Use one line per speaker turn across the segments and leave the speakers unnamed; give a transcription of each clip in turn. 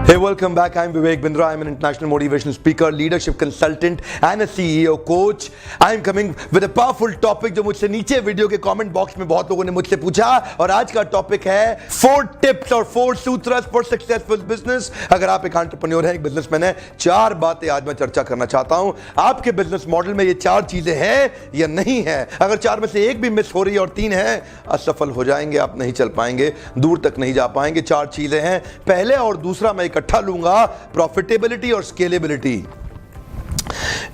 Hey, welcome back. I'm Vivek Bindra. I'm an international motivational speaker, leadership consultant and a CEO coach. I'm coming with a powerful topic जो मुझसे नीचे video के comment box में बहुत लोगों ने मुझसे पूछा, और आज का टॉपिक है 4 टिप्स और 4 सूत्रस फॉर सक्सेसफुल बिजनेस। अगर आप एक एंटरप्रेन्योर हैं, एक बिजनेसमैन है, 4 बातें आज मैं चर्चा करना चाहता हूं। आपके बिजनेस मॉडल में ये 4 चीजें हैं या नहीं है। अगर 4 में से एक भी मिस हो रही है और 3 है, असफल हो जाएंगे, आप नहीं चल पाएंगे, दूर तक नहीं जा पाएंगे। 4 चीजें हैं। पहले और दूसरा मैं इकट्ठा लूंगा, प्रॉफिटेबिलिटी और स्केलेबिलिटी।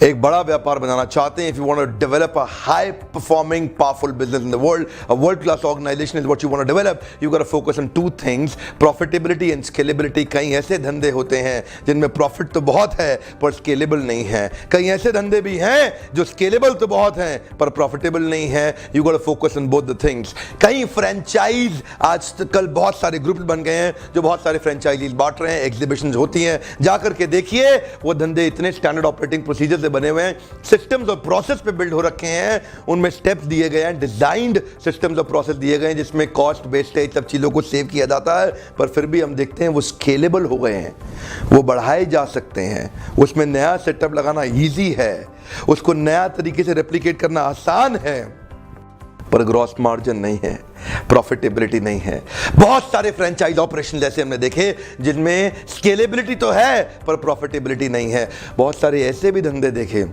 एक बड़ा व्यापार बनाना चाहते हैं, if you want to develop a high performing powerful business in the world, a world class organisation is what you want to develop, you got to focus on 2 things, profitability and scalability. कई ऐसे धंधे होते हैं जिनमें profit तो बहुत है पर स्केलेबल नहीं है। कई ऐसे धंधे भी हैं जो स्केलेबल तो बहुत हैं पर प्रॉफिटेबल नहीं है। You got to focus on both the things. कई फ्रेंचाइज आजकल बहुत सारे ग्रुप बन गए हैं जो बहुत सारे फ्रेंचाइजीज बांट रहे हैं, एग्जीबिशंस होती हैं, जाकर के देखिए। वो धंधे इतने स्टैंडर्ड ऑपरेटिंग प्रोसीजर से बने हुए हैं, सिस्टम्स और प्रोसेस पे बिल्ड हो रखे हैं, उनमें स्टेप्स दिए गए हैं, डिजाइंड सिस्टम्स और प्रोसेस दिए गए हैं जिसमें कॉस्ट वेस्टेज सब चीजों को सेव किया जाता है। पर फिर भी हम देखते हैं वो स्केलेबल हो गए हैं, वो बढ़ाए जा सकते हैं, उसमें नया सेटअप लगाना इजी है, उसको नया तरीके से रेप्लिकेट करना आसान है, पर ग्रॉस मार्जिन नहीं है, प्रॉफिटेबिलिटी नहीं है। बहुत सारे फ्रेंचाइज ऑपरेशन जैसे हमने देखे जिनमें स्केलेबिलिटी तो है पर प्रॉफिटेबिलिटी नहीं है। बहुत सारे ऐसे भी धंधे देखे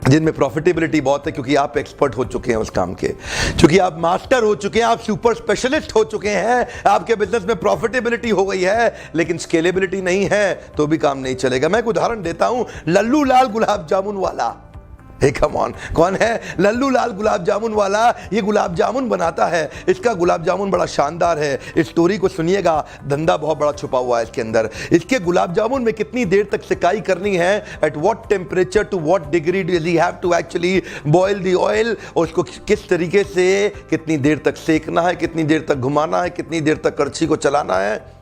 जिनमें प्रॉफिटेबिलिटी बहुत है, क्योंकि आप एक्सपर्ट हो चुके हैं उस काम के, क्योंकि आप मास्टर हो चुके हैं, आप सुपर स्पेशलिस्ट हो चुके हैं, आपके बिजनेस में प्रॉफिटेबिलिटी हो गई है लेकिन स्केलेबिलिटी नहीं है, तो भी काम नहीं चलेगा। मैं एक उदाहरण देता हूं, लल्लू लाल गुलाब जामुन वाला। हे कम ऑन, कौन है लल्लू लाल गुलाब जामुन वाला? ये गुलाब जामुन बनाता है, इसका गुलाब जामुन बड़ा शानदार है। इस स्टोरी को सुनिएगा, धंधा बहुत बड़ा छुपा हुआ है इसके अंदर। इसके गुलाब जामुन में कितनी देर तक सिकाई करनी है, at what temperature to what degree does he have to actually boil the oil, और उसको किस तरीके से कितनी देर तक सेकना है, कितनी देर तक घुमाना है, कितनी देर तक करछी को चलाना है।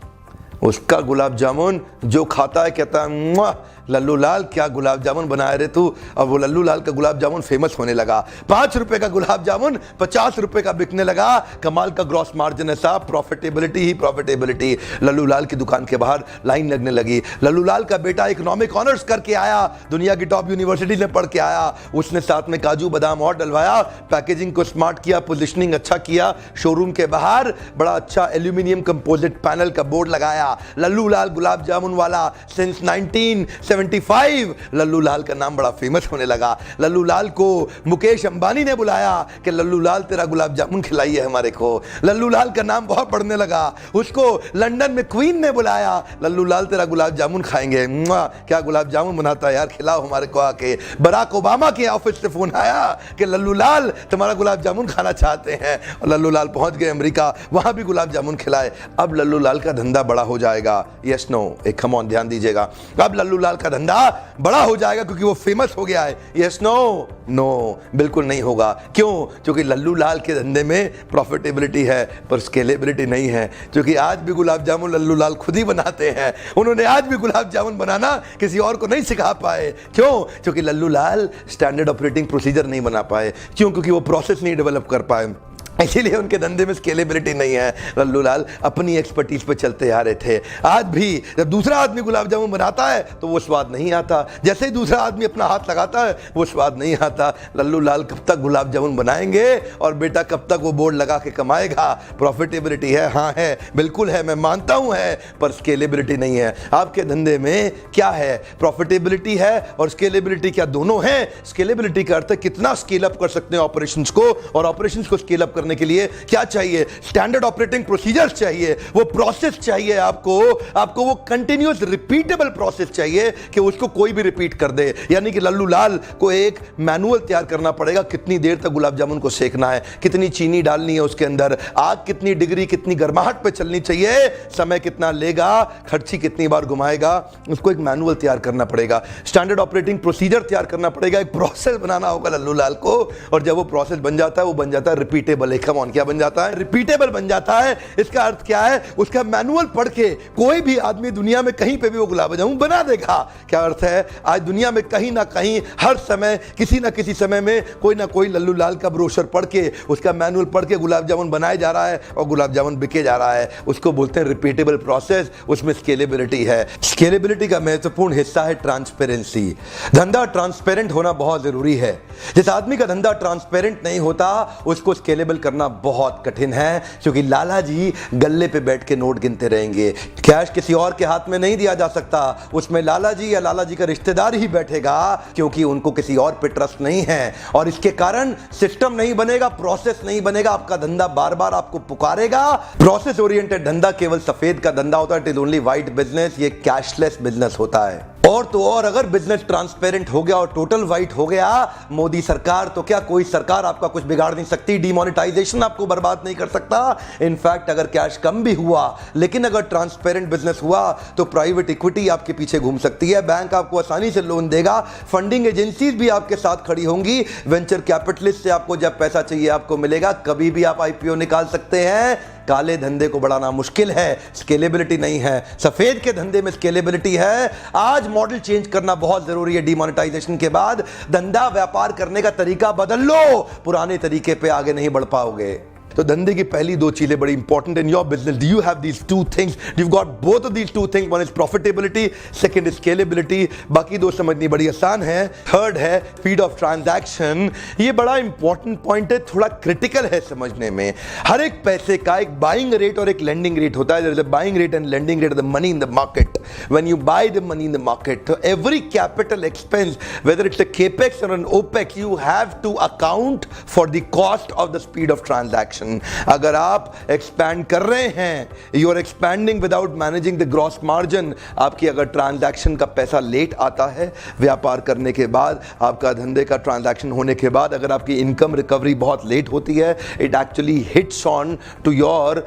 उसका गुलाब जामुन जो खाता है कहता है, लल्लू लाल क्या गुलाब जामुन बनाए रे तू। और वो लल्लू लाल का गुलाब जामुन फेमस होने लगा। 5 रुपए का गुलाब जामुन 50 रुपए का बिकने लगा। कमाल का ग्रॉस मार्जिन है साहब, प्रॉफिटेबिलिटी ही प्रॉफिटेबिलिटी। लल्लू लाल की दुकान के बाहर लाइन लगने लगी। लल्लू लाल का बेटा इकोनॉमिक ऑनर्स करके आया, दुनिया की टॉप यूनिवर्सिटी में पढ़ के आया, उसने साथ में काजू बादाम और डलवाया, पैकेजिंग को स्मार्ट किया, पोजिशनिंग अच्छा किया, शोरूम के बाहर बड़ा अच्छा एल्यूमिनियम कंपोजिट पैनल का बोर्ड लगाया, लल्लू लाल गुलाब जामुन वाला। सिंस 1975 लल्लू लाल का नाम बड़ा फेमस होने लगा। लल्लू लाल को मुकेश अंबानी ने बुलाया कि लल्लू लाल तेरा गुलाब जामुन खिलाइए हमारे को। लल्लू लाल का नाम बहुत बढ़ने लगा। उसको लंदन में क्वीन ने बुलाया, लल्लू लाल तेरा गुलाब जामुन खाएंगे, क्या गुलाब जामुन बनाता है यार, खिलाओ हमारे को आके। बराक ओबामा के ऑफिस से फोन आया कि लल्लू लाल तुम्हारा गुलाब जामुन खाना चाहते हैं, और लल्लू लाल पहुंच गए अमेरिका, वहां भी गुलाब जामुन खिलाए। अब लल्लू लाल का धंधा बड़ा हो जाएगा। यस नो, एक कम ऑन, ध्यान दीजिएगा। अब लल्लू लाल का धंधा बड़ा हो जाएगा क्योंकि वो फेमस हो गया है। Yes no? नो, बिल्कुल नहीं होगा। क्यों? क्योंकि लल्लू लाल के धंधे में प्रॉफिटेबिलिटी है पर स्केलेबिलिटी नहीं है। क्योंकि आज भी गुलाब जामुन लल्लू लाल खुद ही बनाते हैं। उन्होंने आज भी गुलाब जामुन बनाना किसी और को नहीं सिखा पाए। क्यों? क्योंकि लल्लू लाल स्टैंडर्ड ऑपरेटिंग प्रोसीजर नहीं बना पाए। क्यों? क्योंकि वो प्रोसेस नहीं डेवलप कर पाए, इसीलिए उनके धंधे में स्केलेबिलिटी नहीं है। लल्लू लाल अपनी एक्सपर्टीज पे चलते आ रहे थे। आज भी जब दूसरा आदमी गुलाब जामुन बनाता है तो वो स्वाद नहीं आता, जैसे ही दूसरा आदमी अपना हाथ लगाता है वो स्वाद नहीं आता। लल्लू लाल कब तक गुलाब जामुन बनाएंगे और बेटा कब तक वो बोर्ड लगा के कमाएगा? प्रॉफिटेबिलिटी है, हाँ है, बिल्कुल है, मैं मानता हूं है, पर स्केलेबिलिटी नहीं है। आपके धंधे में क्या है? प्रॉफिटेबिलिटी है और स्केलेबिलिटी क्या दोनों है? स्केलेबिलिटी का अर्थ है कितना स्केल अप कर सकते हैं ऑपरेशंस को, और ऑपरेशंस को स्केल अप करने के लिए क्या चाहिए? स्टैंडर्ड ऑपरेटिंग प्रोसीजर्स चाहिए, वो प्रोसेस चाहिए आपको वो कंटिन्यूअस रिपीटेबल प्रोसेस चाहिए कि उसको कोई भी रिपीट कर दे। यानी कि लल्लू लाल को एक मैनुअल तैयार करना पड़ेगा, कितनी देर तक गुलाब जामुन को सेकना है, कितनी चीनी डालनी है उसके अंदर, आग कितनी डिग्री कितनी गर्माहट पे चलनी चाहिए, समय कितना लेगा, खर्ची कितनी बार घुमाएगा, उसको एक मैनुअल तैयार करना पड़ेगा, स्टैंडर्ड ऑपरेटिंग प्रोसीजर तैयार करना पड़ेगा, एक प्रोसेस बनाना होगा लल्लू लाल को। और जब वो प्रोसेस बन जाता है वो बन जाता है रिपीटेबल, कम ऑन, क्या बन जाता है? रिपीटेबल बन जाता है। इसका अर्थ क्या है? उसका मैनुअल पढ़ के कोई भी आदमी दुनिया में कहीं पे भी वो गुलाब जामुन बना देगा। क्या अर्थ है? आज दुनिया में कहीं ना कहीं हर समय किसी ना किसी समय में कोई ना कोई लल्लू लाल का ब्रोशर पढ़ के उसका मैनुअल पढ़ के गुलाब जामुन बनाया जा रहा है और गुलाब जामुन बिके जा रहा है। उसको बोलते हैं रिपीटेबल प्रोसेस, उसमें स्केलेबिलिटी है। स्केलेबिलिटी का महत्वपूर्ण हिस्सा है ट्रांसपेरेंसी। धंधा ट्रांसपेरेंट होना बहुत जरूरी है। जिस आदमी का धंधा ट्रांसपेरेंट नहीं होता उसको स्केलेबल करना बहुत कठिन है, क्योंकि लाला जी गल्ले पे बैठ के नोट गिनते रहेंगे। कैश किसी और के हाथ में नहीं दिया जा सकता, उसमें लाला जी या लाला जी का रिश्तेदार ही बैठेगा, क्योंकि उनको किसी और पे ट्रस्ट नहीं है। और इसके कारण सिस्टम नहीं बनेगा, प्रोसेस नहीं बनेगा। आपका धंधा बार बार आपको पुकारेगा। प्रोसेस ओरिएंटेड धंधा केवल सफेद का धंधा होता है, it is only white business. ये कैशलेस बिजनेस होता है। और तो और अगर बिजनेस ट्रांसपेरेंट हो गया और टोटल व्हाइट हो गया, मोदी सरकार तो क्या, कोई सरकार आपका कुछ बिगाड़ नहीं सकती। डिमोनेटाइजेशन आपको बर्बाद नहीं कर सकता। इनफैक्ट अगर कैश कम भी हुआ, लेकिन अगर ट्रांसपेरेंट बिजनेस हुआ तो प्राइवेट इक्विटी आपके पीछे घूम सकती है। बैंक आपको आसानी से लोन देगा। फंडिंग एजेंसीज भी आपके साथ खड़ी होंगी। वेंचर कैपिटलिस्ट से आपको जब पैसा चाहिए आपको मिलेगा। कभी भी आप आईपीओ निकाल सकते हैं। काले धंधे को बढ़ाना मुश्किल है, स्केलेबिलिटी नहीं है। सफेद के धंधे में स्केलेबिलिटी है। आज मॉडल चेंज करना बहुत जरूरी है। डिमोनेटाइजेशन के बाद धंधा व्यापार करने का तरीका बदल लो, पुराने तरीके पे आगे नहीं बढ़ पाओगे। तो धंधे की पहली दो चीजें बड़ी important in your business. Do you have these two things? You got both of these two things. One is profitability, second is scalability. बाकी दो समझनी बड़ी आसान है। थर्ड है स्पीड ऑफ ट्रांजैक्शन। ये बड़ा इंपॉर्टेंट पॉइंट है, थोड़ा क्रिटिकल है समझने में। हर एक पैसे का एक बाइंग रेट और एक लेंडिंग रेट होता है। There is a buying rate and lending rate, the money in the market. When you buy the money in the market, तो every capital expense, whether it's a capex और an opex, you have to account for the cost of the speed of transaction. अगर आप expand कर रहे हैं, you are expanding without managing the gross margin. आपकी अगर transaction का पैसा लेट आता है, व्यापार करने के बाद, आपका धंधे का ट्रांजैक्शन होने के बाद अगर आपकी इनकम रिकवरी बहुत लेट होती है, it actually hits on to your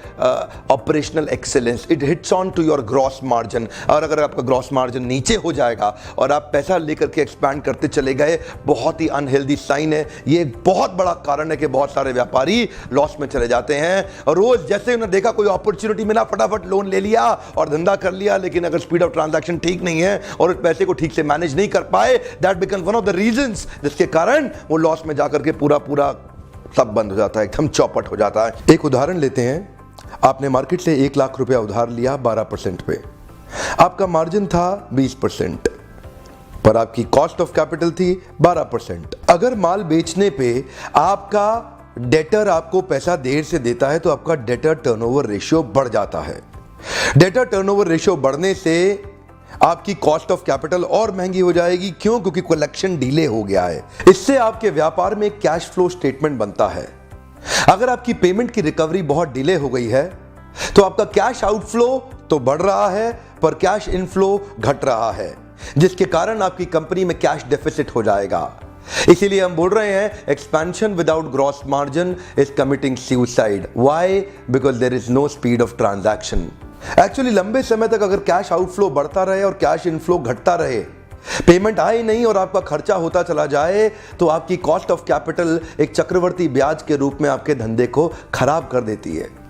operational excellence, it hits on to your gross margin. और अगर आपका ग्रॉस मार्जिन नीचे हो जाएगा और आप पैसा लेकर के एक्सपैंड करते चले गए, बहुत ही अनहेल्दी साइन है। ये एक बहुत बड़ा कारण है कि बहुत सारे व्यापारी लॉस में चले जाते हैं। और रोज जैसे उन्होंने देखा कोई अपॉर्चुनिटी मिला, फटाफट लोन ले लिया और धंधा कर लिया, लेकिन अगर स्पीड ऑफ ट्रांजैक्शन ठीक नहीं है और उस पैसे को ठीक से मैनेज नहीं कर पाए, that become one of the reasons जिसके कारण वो लॉस में जाकर के पूरा सब बंद हो जाता है, एकदम चौपट हो जाता है। एक उदाहरण लेते हैं। आपने मार्केट से 1 लाख रुपया उधार लिया 12% पे। आपका मार्जिन था 20%, पर आपकी कॉस्ट ऑफ कैपिटल थी 12%। अगर माल बेचने पे आपका डेटर आपको पैसा देर से देता है तो आपका डेटर टर्नओवर रेशियो बढ़ जाता है। डेटर टर्नओवर रेशियो बढ़ने से आपकी कॉस्ट ऑफ कैपिटल और महंगी हो जाएगी। क्यों? क्योंकि कलेक्शन डिले हो गया है। इससे आपके व्यापार में कैश फ्लो स्टेटमेंट बनता है। अगर आपकी पेमेंट की रिकवरी बहुत डिले हो गई है तो आपका कैश आउटफ्लो तो बढ़ रहा है, पर कैश इनफ्लो घट रहा है, जिसके कारण आपकी कंपनी में कैश डेफिसिट हो जाएगा। इसीलिए हम बोल रहे हैं expansion without gross margin is committing suicide. Why? Because there is no speed of transaction. Actually लंबे समय तक अगर कैश आउटफ्लो बढ़ता रहे और कैश इनफ्लो घटता रहे, पेमेंट आए नहीं और आपका खर्चा होता चला जाए, तो आपकी कॉस्ट ऑफ कैपिटल एक चक्रवर्ती ब्याज के रूप में आपके धंधे को खराब कर देती है।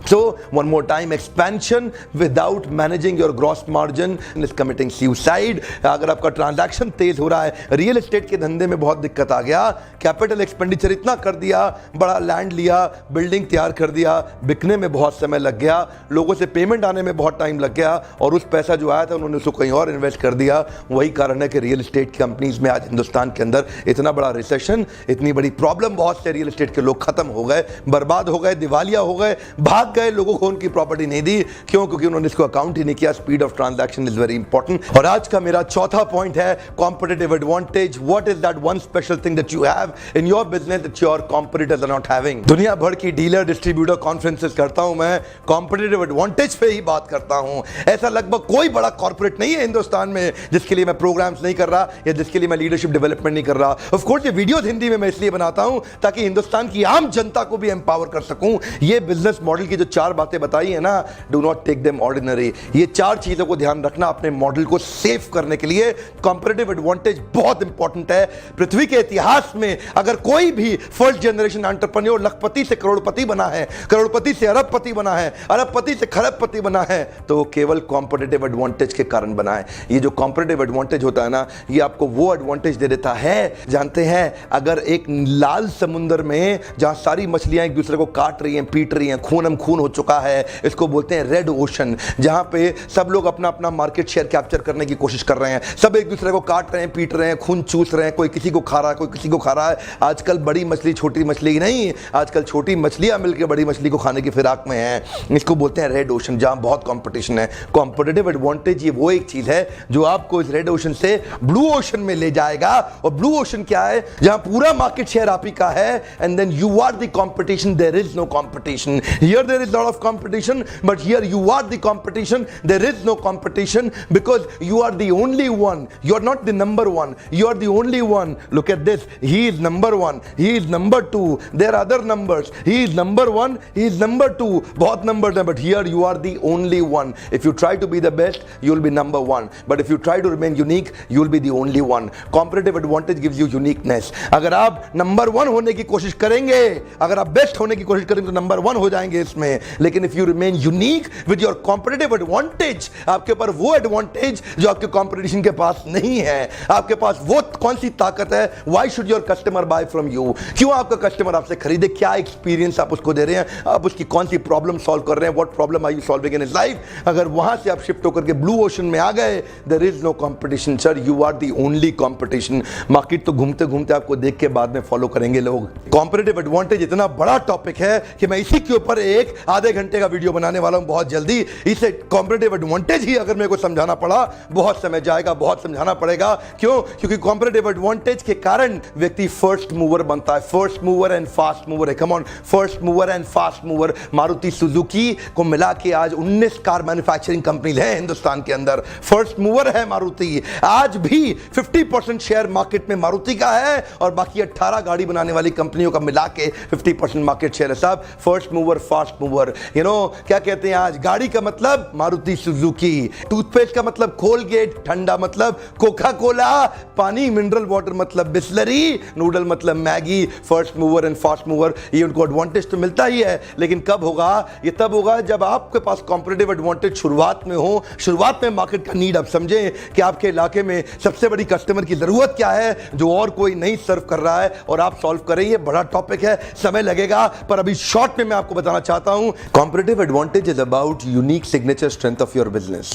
So one more time, expansion without managing your gross margin is committing suicide। अगर आपका ट्रांजैक्शन तेज हो रहा है, रियल एस्टेट के धंधे में बहुत दिक्कत आ गया, कैपिटल एक्सपेंडिचर इतना कर दिया, बड़ा लैंड लिया, बिल्डिंग तैयार कर दिया, बिकने में बहुत समय लग गया, लोगों से पेमेंट आने में बहुत टाइम लग गया, और उस पैसा जो आया था उन्होंने उसको कहीं और इन्वेस्ट कर दिया। वही कारण है कि रियल एस्टेट कंपनीज में आज हिंदुस्तान के अंदर इतना बड़ा रिसेशन, इतनी बड़ी प्रॉब्लम, बहुत से रियल एस्टेट के लोग खत्म हो गए, बर्बाद हो गए, दिवालिया हो गए, भाग गए, लोगों को उनकी प्रॉपर्टी नहीं दी। क्यों? क्योंकि उन्होंने इसको अकाउंट ही नहीं किया। Speed of transaction is very important. और आज का मेरा चौथा पॉइंट है competitive advantage. What is that one special thing that you have in your business that your competitors are not having? दुनिया भर की डीलर डिस्ट्रीब्यूटर कॉन्फ्रेंसेस करता हूं मैं, कॉम्पिटिटिव एडवांटेज पे ही बात करता हूं। ऐसा लगभग कोई बड़ा कॉर्पोरेट नहीं है हिंदुस्तान में जिसके लिए मैं प्रोग्राम्स नहीं कर रहा या जिसके लिए मैं लीडरशिप डेवलपमेंट नहीं कर रहा। ऑफ कोर्स ये वीडियोस हिंदी में मैं इसलिए बनाता हूं ताकि हिंदुस्तान की आम जनता को भी एम्पावर कर सकूं। ये बिजनेस मॉडल मॉडल की जो 4 बातें बताई है ना, do not take them ordinary. ये 4 चीजों को ध्यान रखना अपने मॉडल को सेव करने के लिए। कॉम्पिटिटिव एडवांटेज बहुत इंपॉर्टेंट है। पृथ्वी के इतिहास में अगर कोई भी फर्स्ट जनरेशन एंटरप्रेन्योर लखपति से करोड़पति बना है, करोड़पति से अरबपति बना है, अरबपति से खरबपति बना है, तो वो केवल कॉम्पिटिटिव एडवांटेज के कारण बना है। ये जो कॉम्पिटिटिव एडवांटेज होता है ना, ये आपको वो एडवांटेज दे देता है। जानते हैं, अगर एक लाल समुद्र में जहां सारी मछलियां एक दूसरे को काट रही हैं, पीट रही हैं, खूनम खून हो चुका है, इसको बोलते हैं रेड ओशन, जहां पे सब लोग अपना अपना मार्केट शेयर कैप्चर करने की कोशिश कर रहे हैं, सब एक दूसरे को काट रहे हैं, पीट रहे हैं, खून चूस रहे हैं, कोई किसी को खा रहा है, कोई किसी को खा रहा है। आजकल बड़ी मछली छोटी मछली नहीं, आजकल छोटी मछलियां मिलकर बड़ी मछली को खाने की फिराक में हैं। इसको बोलते हैं रेड ओशन, जहां बहुत कंपटीशन है। कॉम्पिटिटिव एडवांटेज ये वो एक चीज है जो आपको इस रेड ओशन से ब्लू ओशन में ले जाएगा। और ब्लू ओशन क्या है? जहां पूरा मार्केट शेयर आप ही का है, and then you are the competition, there is no competition. Here there is lot of competition, but here you are the competition, there is no competition, because you are the only one, you are not the number one, you are the only one. Look at this, he is number 1, he is number 2, there are other numbers, he is number 1, he is number 2, बहुत numbers हैं, but here you are the only one. If you try to be the best, you will be number 1, but if you try to remain unique, you will be the only one. Competitive advantage gives you uniqueness. अगर आप number 1 होने की कोशिश करेंगे, अगर आप best होने की कोशिश करेंगे तो number 1 हो जाएंगे इसमें। लेकिन if you remain unique with your competitive advantage, आपके ऊपर वो advantage जो आपके competition के पास नहीं है, आपके पास वो कौन सी ताकत है? Why should your customer buy from you? क्यों आपका कस्टमर आपसे खरीदे? क्या एक्सपीरियंस आप उसको दे रहे हैं? आप उसकी कौन सी प्रॉब्लम सॉल्व कर रहे हैं? What problem are you solving in his life? अगर वहां से आप शिफ्ट होकर के ब्लू ओशन में आ गए, there is no competition sir, you are the only competition. Market तो घूमते घूमते आपको देख के बाद में फॉलो करेंगे लोग। कॉम्पिटिटिव एडवांटेज इतना बड़ा टॉपिक है कि मैं इसी के ऊपर एक आधे घंटे का वीडियो बनाने वाला हूं बहुत जल्दी। इसे कॉम्पिटिटिव एडवांटेज ही अगर मेरे को समझाना पड़ा, बहुत समय जाएगा, बहुत समझाना पड़ेगा। क्यों? क्योंकि कॉम्पिटिटिव एडवांटेज के कारण व्यक्ति फर्स्ट मूवर बनता है। First mover and fast mover है। Come on, first mover and fast mover. Maruti Suzuki को मिला के आज 19 कार मैन्युफैक्चरिंग कंपनीज हैं हिंदुस्तान के अंदर। फर्स्ट मूवर है मारुति। आज भी 50% शेयर मार्केट में मारुति का है और बाकी 18 गाड़ी बनाने वाली कंपनियों का मिला के 50% मार्केट शेयर है। साहब, first mover, fast mover. You know क्या कहते हैं आज? गाड़ी का मतलब मारुति सुजुकी, टूथपेस्ट का मतलब कोलगेट, ठंडा मतलब कोका कोला, पानी मिनरल वाटर मतलब बिस्लरी, नूडल मतलब Maggi. First mover and fast mover, ये उनको एडवांटेज तो मिलता ही है, लेकिन कब होगा? ये तब होगा जब आपके पास कॉम्पिटिटिव एडवांटेज शुरुआत में हो। शुरुआत में मार्केट का नीड आप समझें कि आपके इलाके में सबसे बड़ी कस्टमर की जरूरत क्या है जो और कोई नहीं सर्व कर रहा है, और आप सॉल्व करें। ये बड़ा टॉपिक है, समय लगेगा, पर अभी शॉर्ट में मैं आपको बताना चाहता हूं। Competitive advantage is about unique signature strength of your business.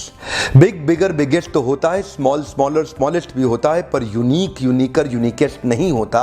Big bigger biggest तो होता है, स्मॉल स्मॉलर स्मॉलेस्ट भी होता है, पर यूनिक यूनिकर यूनिकेस्ट नहीं होता।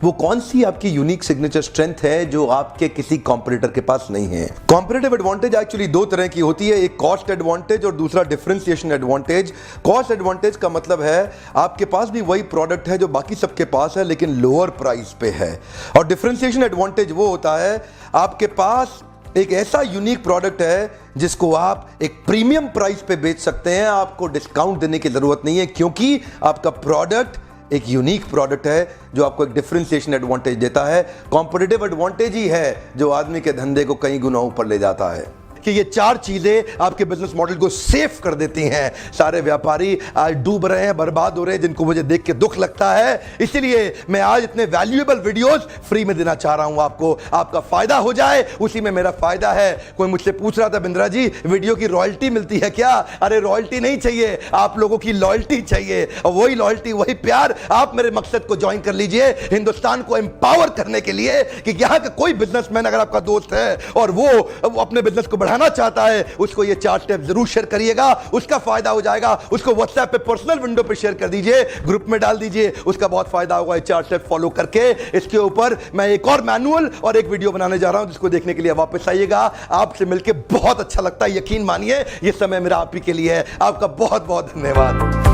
वो कौन सी आपकी यूनिक सिग्नेचर स्ट्रेंथ है जो आपके किसी कॉम्पिटिटर के पास नहीं है? कॉम्पिटिटिव एडवांटेज एक्चुअली 2 तरह की होती है, एक कॉस्ट एडवांटेज और दूसरा डिफरेंशिएशन एडवांटेज। कॉस्ट एडवांटेज का मतलब है आपके पास भी वही प्रोडक्ट है जो बाकी सबके पास है, लेकिन लोअर प्राइस पे है। और डिफरेंशिएशन एडवांटेज वो होता है आपके पास एक ऐसा यूनिक प्रोडक्ट है जिसको आप एक प्रीमियम प्राइस पे बेच सकते हैं। आपको डिस्काउंट देने की जरूरत नहीं है, क्योंकि आपका प्रोडक्ट एक यूनिक प्रोडक्ट है जो आपको एक डिफरेंशिएशन एडवांटेज देता है। कॉम्पिटिटिव एडवांटेज ही है जो आदमी के धंधे को कई गुना ऊपर ले जाता है। कि ये 4 चीजें आपके बिजनेस मॉडल को सेफ कर देती हैं। सारे व्यापारी आज डूब रहे हैं, बर्बाद हो रहे हैं, जिनको मुझे देख के दुख लगता है। इसलिए मैं आज इतने वैल्यूएबल वीडियोस फ्री में देना चाह रहा हूं आपको, आपका फायदा हो जाए, उसी में मेरा फायदा है। कोई मुझसे पूछ रहा था, बिंद्रा जी वीडियो की रॉयल्टी मिलती है क्या? अरे रॉयल्टी नहीं चाहिए, आप लोगों की लॉयल्टी चाहिए, और वही लॉयल्टी, वही प्यार। आप मेरे मकसद को ज्वाइन कर लीजिए, हिंदुस्तान को एम्पावर करने के लिए, कि यहां का कोई बिजनेसमैन अगर आपका दोस्त है और वो अपने बिजनेस को बढ़ाना चाहता है, उसको ये 4 स्टेप जरूर शेयर करिएगा, उसका फायदा हो जाएगा। उसको व्हाट्सएप पे पर्सनल विंडो पे शेयर कर दीजिए, ग्रुप में डाल दीजिए, उसका बहुत फायदा होगा। ये 4 स्टेप फॉलो करके इसके ऊपर मैं एक और मैनुअल और एक वीडियो बनाने जा रहा हूं, जिसको देखने के लिए वापस आइएगा। आपसे मिलकर बहुत अच्छा लगता है, यकीन मानिए ये समय मेरा आप ही के लिए है। आपका बहुत बहुत धन्यवाद।